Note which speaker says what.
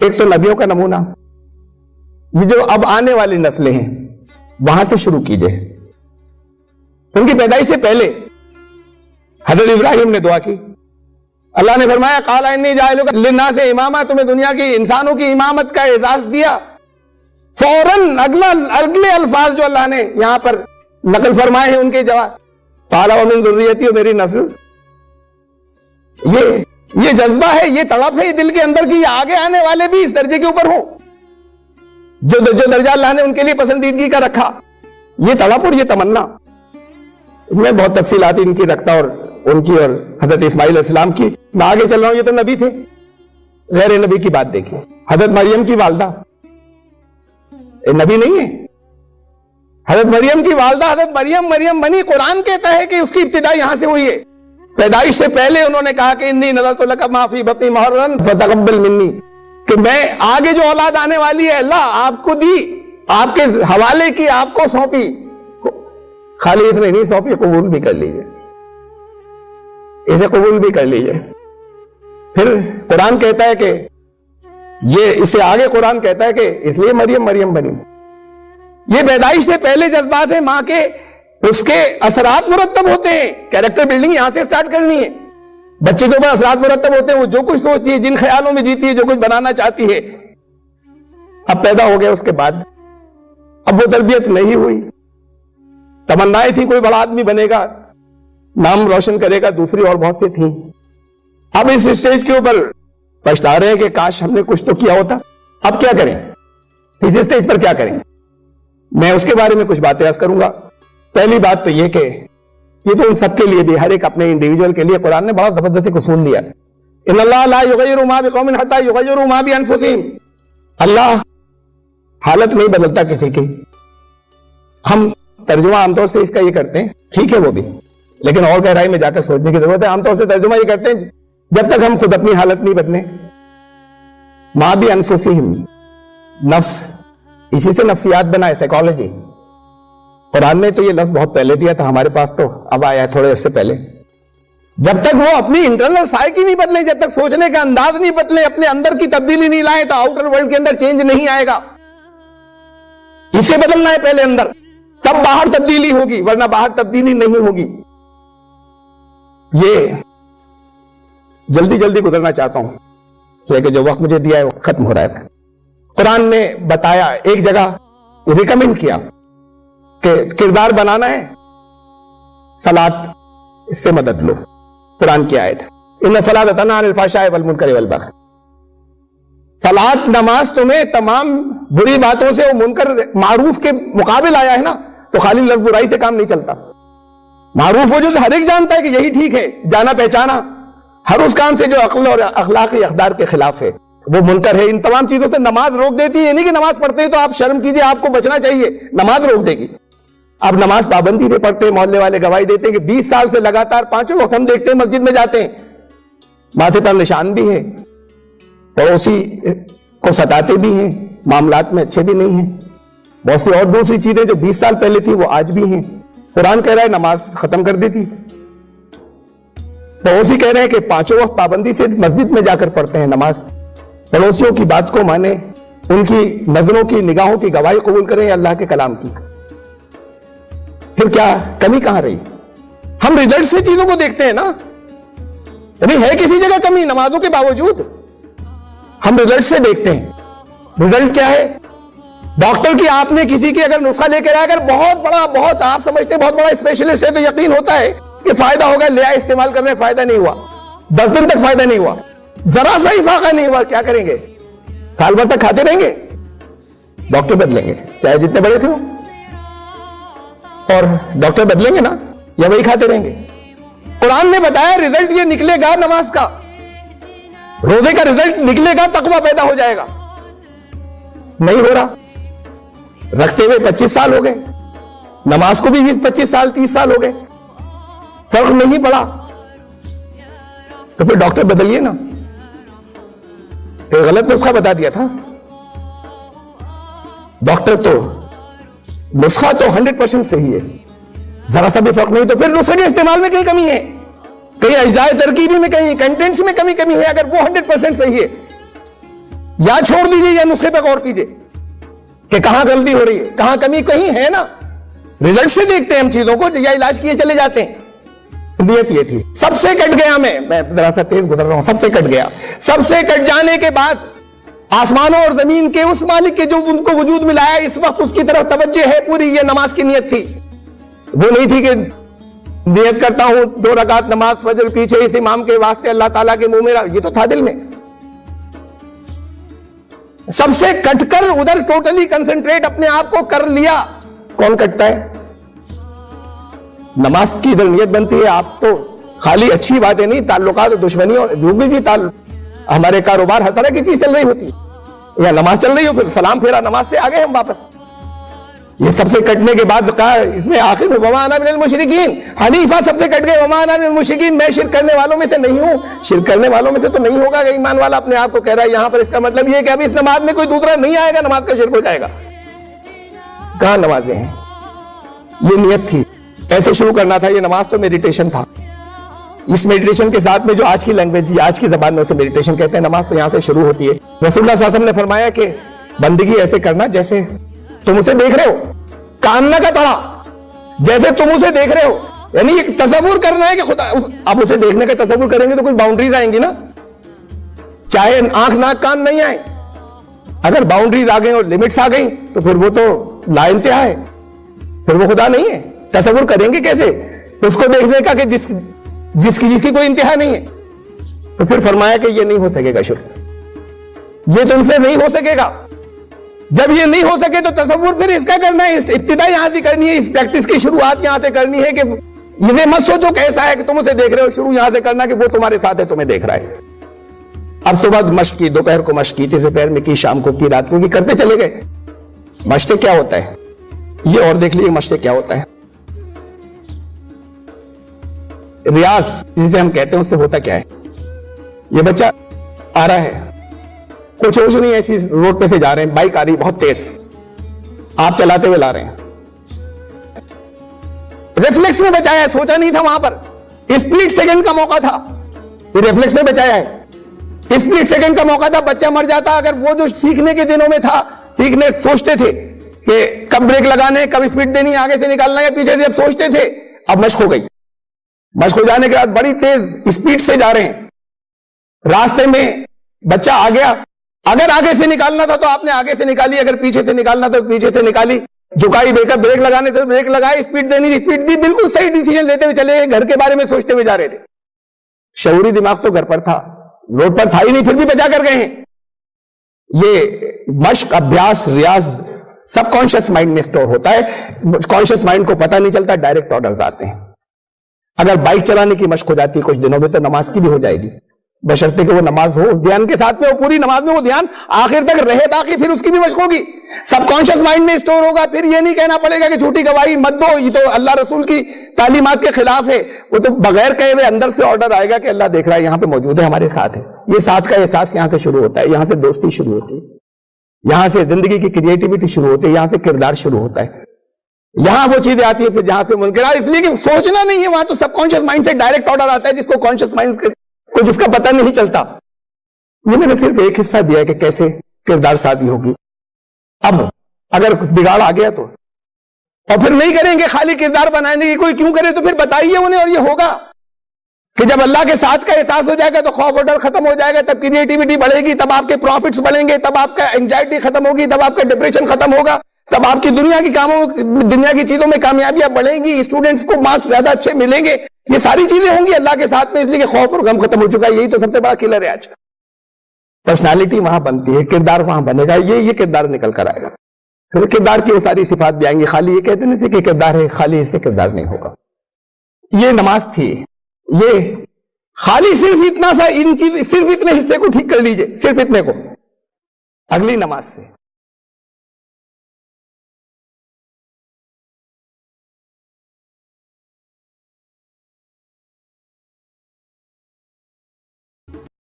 Speaker 1: ایک تو نبیوں کا نمونہ، یہ جو اب آنے والی نسلیں ہیں وہاں سے شروع کیجئے. ان کی پیدائش سے پہلے حضرت ابراہیم نے دعا کی، اللہ نے فرمایا قال انی جاعلک للناس اماما، تمہیں دنیا کی انسانوں کی امامت کا اعزاز دیا. فوراً اگلے الفاظ جو اللہ نے یہاں پر نقل فرمائے ہیں ان کے جواب، قال ومن ذریتی، اور میری نسل. یہ جذبہ ہے، یہ تڑپ ہے دل کے اندر کی آگے آنے والے بھی اس درجے کے اوپر ہوں جو درجہ اللہ نے ان کے لیے پسندیدگی کا رکھا. یہ تڑپ اور یہ تمنا میں بہت تفصیلات ان کی رکھتا، اور ان کی اور حضرت اسماعیل علیہ السلام کی میں آگے چل رہا ہوں. یہ تو نبی تھے، غیر نبی کی بات دیکھیے. حضرت مریم کی والدہ نبی نہیں ہے. حضرت مریم کی والدہ حضرت مریم بنی. قرآن کہتا ہے کہ اس کی ابتدا یہاں سے ہوئی ہے. پیدائش سے پہلے انہوں نے کہا کہ انی نذرت لک ما فی بطنی محررا فتقبل منی، کہ میں آگے جو اولاد آنے والی ہے اللہ آپ کو دی، آپ کے حوالے کی، آپ کو سونپی. خالی اتنے نہیں سونپی، قبول بھی کر لیجئے، اسے قبول بھی کر لیجئے. پھر قرآن کہتا ہے کہ یہ اس سے آگے قرآن کہتا ہے کہ اس لیے مریم بنی. یہ پیدائش سے پہلے جذبات ہیں ماں کے، اس کے اثرات مرتب ہوتے ہیں. کیریکٹر بلڈنگ یہاں سے سٹارٹ کرنی ہے. بچے کے اوپر اثرات مرتب ہوتے ہیں، وہ جو کچھ سوچتی ہے، جن خیالوں میں جیتی ہے، جو کچھ بنانا چاہتی ہے. اب پیدا ہو گیا، اس کے بعد اب وہ تربیت نہیں ہوئی. تمنائیں تھی کوئی بڑا آدمی بنے گا، نام روشن کرے گا، دوسری اور بہت سی تھیں. اب اس اسٹیج کے اوپر پچھتا رہے ہیں کہ کاش ہم نے کچھ تو کیا ہوتا. اب کیا کریں، اس اسٹیج پر کیا کریں؟ میں اس کے بارے میں کچھ باتیں عرض کروں گا. پہلی بات تو یہ کہ یہ تو ان سب کے لیے بھی، ہر ایک اپنے انڈیویجول کے لیے قرآن نے بڑا زبردست اصول دیا. ان اللہ لا یغیر ما بقوم حتی یغیروا ما بانفسہم. اللہ حالت نہیں بدلتا کسی کی. ہم ترجمہ عام طور سے اس کا یہ کرتے ہیں، ٹھیک ہے وہ بھی، لیکن اور گہرائی میں جا کر سوچنے کی ضرورت ہے. عام طور سے ترجمہ یہ کرتے ہیں جب تک ہم خود اپنی حالت نہیں بدلیں. ما بانفسہم، نفس، اسی سے نفسیات بنا ہے، سائیکالوجی. قرآن نے تو یہ لفظ بہت پہلے دیا تھا، ہمارے پاس تو اب آیا ہے تھوڑے عرصے پہلے. جب تک وہ اپنی انٹرنل سائیکی نہیں بدلیں، جب تک سوچنے کا انداز نہیں بدلیں، اپنے اندر کی تبدیلی نہیں لائیں، تو آؤٹر ورلڈ کے اندر چینج نہیں آئے گا. اسے بدلنا ہے پہلے اندر، تب باہر تبدیلی ہوگی، ورنہ باہر تبدیلی نہیں ہوگی. یہ جلدی گزرنا چاہتا ہوں، اس لیے کہ جو وقت مجھے دیا ہے وہ ختم ہو رہا ہے. قرآن نے بتایا، ایک جگہ ریکمنڈ کیا کہ کردار بنانا ہے، صلاۃ، اس سے مدد لو. قرآن کی آیت، ان الصلاۃ تنہی عن الفحشاء والمنکر والبغی. صلاۃ، نماز تمہیں تمام بری باتوں سے، وہ منکر معروف کے مقابل آیا ہے نا، تو خالی لفظ برائی سے کام نہیں چلتا. معروف وہ جو ہر ایک جانتا ہے کہ یہی ٹھیک ہے، جانا پہچانا، ہر اس کام سے جو عقل اور اخلاقی اقدار کے خلاف ہے وہ منکر ہے. ان تمام چیزوں سے نماز روک دیتی ہے. یہ نہیں کہ نماز پڑھتے ہیں تو آپ شرم کیجئے، آپ کو بچنا چاہیے، نماز روک دے گی. آپ نماز پابندی سے پڑھتے ہیں، محلے والے گواہی دیتے ہیں کہ 20 سال سے لگاتار 5 وقت ہم دیکھتے ہیں مسجد میں جاتے ہیں، ماتھے پر نشان بھی ہے، پڑوسی کو ستاتے بھی ہیں، معاملات میں اچھے بھی نہیں ہیں، بہت سی اور دوسری چیزیں جو 20 سال پہلے تھی وہ آج بھی ہیں. قرآن کہہ رہا ہے نماز ختم کر دیتی. پڑوسی کہہ رہے ہیں کہ 5 وقت پابندی سے مسجد میں جا کر پڑھتے ہیں نماز. پڑوسیوں کی بات کو مانیں، ان کی نظروں کی، نگاہوں کی گواہی قبول کریں اللہ کے کلام کی. پھر کیا کمی کہاں رہی؟ ہم ریزلٹ سے چیزوں کو دیکھتے ہیں نا، یعنی ہے کسی جگہ کمی نمازوں کے باوجود؟ ہم ریزلٹ سے دیکھتے ہیں. ریزلٹ کیا ہے؟ ڈاکٹر کی آپ نے کسی کی اگر نسخہ لے کر آیا، اگر بہت بڑا، بہت آپ سمجھتے بہت بڑا اسپیشلسٹ ہے، تو یقین ہوتا ہے کہ فائدہ ہوگا، لے آئے، استعمال کرنے، فائدہ نہیں ہوا، 10 دن تک فائدہ نہیں ہوا، ذرا سا ہی فائدہ نہیں ہوا، کیا کریں گے؟ سال بھر تک کھاتے رہیں گے؟ ڈاکٹر بدلیں گے، چاہے جتنے بڑے تھے ہو، اور ڈاکٹر بدلیں گے نا، یا وہی کھاتے رہیں گے؟ قرآن نے بتایا ریزلٹ یہ نکلے گا، نماز کا، روزے کا ریزلٹ نکلے گا، تقویٰ پیدا ہو جائے گا. نہیں ہو رہا، رکھتے ہوئے 25 سال ہو گئے، نماز کو بھی 20-25 سال 30 سال ہو گئے، فرق نہیں پڑا، تو پھر ڈاکٹر بدلیے نا. غلط نسخہ بتا دیا تھا ڈاکٹر، تو نسخہ تو 100% صحیح ہے، ذرا سا بھی فرق نہیں. تو پھر نسخے کے استعمال میں کہیں کمی ہے، کہیں اجزاء ترکیبی میں، کہیں کنٹینٹس میں کمی ہے. اگر وہ 100% صحیح ہے، یا چھوڑ دیجیے یا نسخے پہ غور کیجیے کہ کہاں غلطی ہو رہی ہے, کہاں کمی کہیں ہے نا. رزلٹ سے دیکھتے ہیں ہم چیزوں کو یا علاج کیے چلے جاتے ہیں. نیت یہ تھی. سب سے کٹ گیا, میں ذرا سا تیز گزر رہا ہوں, سب سے کٹ گیا. سب سے کٹ جانے کے بعد آسمانوں اور زمین کے اس مالک کے جو ان کو وجود ملایا, اس وقت اس کی طرف توجہ ہے پوری. یہ نماز کی نیت تھی, وہ نہیں تھی کہ نیت کرتا ہوں 2 رکعت نماز فجر پیچھے اس امام کے واسطے اللہ تعالیٰ کے منہ میرا, یہ تو تھا دل میں. سب سے کٹ کر ادھر ٹوٹلی کنسنٹریٹ اپنے آپ کو کر لیا. کون کٹتا ہے؟ نماز کی ادھر نیت بنتی ہے. آپ تو خالی اچھی باتیں نہیں, تعلقات اور دشمنی اور جو بھی ہمارے کاروبار ہر طرح کی چیز چل رہی ہوتی ہے, یا نماز چل رہی ہو, پھر سلام پھیرا, نماز سے آگے ہم واپس. یہ سب سے کٹنے کے بعد کہا اس میں آخر میں وما انا من المشرکین. حنیفہ سب سے کٹ گئے, وما انا من المشرکین, میں شرک کرنے والوں میں سے نہیں ہوں. شرک کرنے والوں میں سے تو نہیں ہوگا کہ ایمان والا اپنے آپ کو کہہ رہا ہے. یہاں پر اس کا مطلب یہ کہ ابھی اس نماز میں کوئی دوسرا نہیں آئے گا, نماز کا شرک ہو جائے گا. کہاں نمازیں ہیں؟ یہ نیت تھی, ایسے شروع کرنا تھا. یہ نماز تو میڈیٹیشن تھا. اس میڈیٹیشن کے ساتھ میں جو آج کی لینگویج, آج کی زبان میں اسے میڈیٹیشن کہتے ہیں, نماز تو یہاں سے شروع ہوتی ہے. رسول اللہ صلی اللہ علیہ وسلم نے فرمایا کہ بندگی ایسے کرنا جیسے تم اسے دیکھ رہے ہو, کاننا کا طرح, جیسے تم اسے دیکھ رہے ہو. یعنی یہ تصور کرنا ہے کہ خدا, اب اسے دیکھنے کا تصور کریں گے تو کچھ باؤنڈریز آئیں گی نا, چاہے آنکھ ناک کان نہیں آئے. اگر باؤنڈریز آ گئی اور لمٹس آ گئی تو پھر وہ تو لا انتہا ہے, پھر وہ خدا نہیں ہے. تصور کریں گے کیسے اس کو دیکھنے کا کہ جس کی کوئی انتہا نہیں ہے. تو پھر فرمایا کہ یہ نہیں ہو سکے گا شروع, یہ تم سے نہیں ہو سکے گا. جب یہ نہیں ہو سکے تو تصور پھر اس کا کرنا ہے, ابتدا یہاں سے کرنی ہے, اس پریکٹس کی شروعات یہاں سے کرنی ہے. کہ یہ مت سوچو کیسا ہے کہ تم اسے دیکھ رہے ہو, شروع یہاں سے کرنا کہ وہ تمہارے ساتھ ہے, تمہیں دیکھ رہا ہے. اب صبح مشق کی, دوپہر کو مشق کی, تیسرے پہر میں کی, شام کو کی, رات کو کی, کرتے چلے گئے. مشق کیا ہوتا ہے یہ اور دیکھ لیجیے. مشق کیا ہوتا ہے؟ ریاض جسے ہم کہتے ہیں, اس سے ہوتا کیا ہے؟ یہ بچہ آ رہا ہے, کچھ ہوش نہیں, ایسی روڈ پہ سے جا رہے ہیں, بائک آ رہی بہت تیز, آپ چلاتے ہوئے لا رہے ہیں, ریفلیکس میں بچایا ہے, سوچا نہیں تھا وہاں پر, اسپلٹ سیکنڈ کا موقع تھا, یہ ریفلیکس میں بچایا ہے. اسپلٹ سیکنڈ کا موقع تھا, بچہ مر جاتا. اگر وہ جو سیکھنے کے دنوں میں تھا, سیکھنے سوچتے تھے کہ کب بریک لگانے, کب اسپیڈ دینی, آگے سے نکالنا یا پیچھے سے, اب سوچتے تھے. اب مشق ہو گئی, مشق ہو جانے کے بعد بڑی تیز اسپیڈ سے جا رہے ہیں, راستے میں بچہ آ گیا. اگر آگے سے نکالنا تھا تو آپ نے آگے سے نکالی, اگر پیچھے سے نکالنا تھا تو پیچھے سے نکالی. جھکائی دے کر بریک لگانے تھے بریک لگائے, اسپیڈ دینی اسپیڈ دی, بالکل صحیح ڈیسیجن لیتے ہوئے چلے گئے, گھر کے بارے میں سوچتے ہوئے جا رہے تھے. شعوری دماغ تو گھر پر تھا, روڈ پر تھا ہی نہیں, پھر بھی بچا کر گئے ہیں. یہ مشق, ابھیاس, ریاض سب کانشیس مائنڈ میں اسٹور ہوتا ہے. کانشیس مائنڈ کو پتہ نہیں چلتا, ڈائریکٹ آرڈرز آتے ہیں. اگر بائک چلانے کی مشق ہو جاتی ہے کچھ دنوں میں تو نماز کی بھی ہو جائے گی, بشرطے کہ وہ نماز ہو اس دھیان کے ساتھ میں, وہ پوری نماز میں وہ دھیان آخر تک رہے باقی, پھر اس کی بھی مشق ہوگی, سب کانشیس مائنڈ میں اسٹور ہوگا. پھر یہ نہیں کہنا پڑے گا کہ جھوٹی گواہی مت دو, یہ تو اللہ رسول کی تعلیمات کے خلاف ہے. وہ تو بغیر کہے ہوئے اندر سے آرڈر آئے گا کہ اللہ دیکھ رہا ہے, یہاں پہ موجود ہے, ہمارے ساتھ ہے. یہ ساتھ کا احساس یہاں سے شروع ہوتا ہے, یہاں سے دوستی شروع ہوتی ہے, یہاں سے زندگی کی کریٹیوٹی شروع ہوتی ہے, یہاں سے کردار شروع ہوتا ہے. یہاں وہ چیزیں آتی ہیں پھر جہاں سے منکرات, اس لیے کہ سوچنا نہیں ہے وہاں, تو سب کانشیس مائنڈ سے ڈائریکٹ آرڈر آتا ہے, جس کو کانشیس مائنڈ کو جس کا پتہ نہیں چلتا. یہ میں نے صرف ایک حصہ دیا ہے کہ کیسے کردار سازی ہوگی. اب اگر بگاڑ آ گیا تو, اور پھر نہیں کریں گے خالی کردار بنانے کی, کوئی کیوں کرے, تو پھر بتائیے انہیں. اور یہ ہوگا کہ جب اللہ کے ساتھ کا احساس ہو جائے گا تو خوف اور ڈر ختم ہو جائے گا, تب کریٹیوٹی بڑھے گی, تب آپ کے پروفٹس بڑھیں گے, تب آپ کا اینگزائٹی ختم ہوگی, تب آپ کا ڈپریشن ختم ہوگا, تب آپ کی دنیا کی چیزوں میں کامیابیاں بڑھیں گی, اسٹوڈنٹس کو مارکس زیادہ اچھے ملیں گے. یہ ساری چیزیں ہوں گی اللہ کے ساتھ میں, اس لیے کہ خوف اور غم ختم ہو چکا ہے. یہی تو سب سے بڑا کلر ہے آج کا. پرسنالٹی وہاں بنتی ہے, کردار وہاں بنے گا, یہ کردار نکل کر آئے گا. پھر کردار کی وہ ساری صفات بھی آئیں گی. خالی یہ کہتے نہیں تھے کہ کردار ہے, خالی اس سے کردار نہیں ہوگا. یہ نماز تھی, یہ خالی صرف اتنا سا, صرف اتنے حصے کو ٹھیک کر لیجئے, صرف اتنے کو. اگلی نماز سے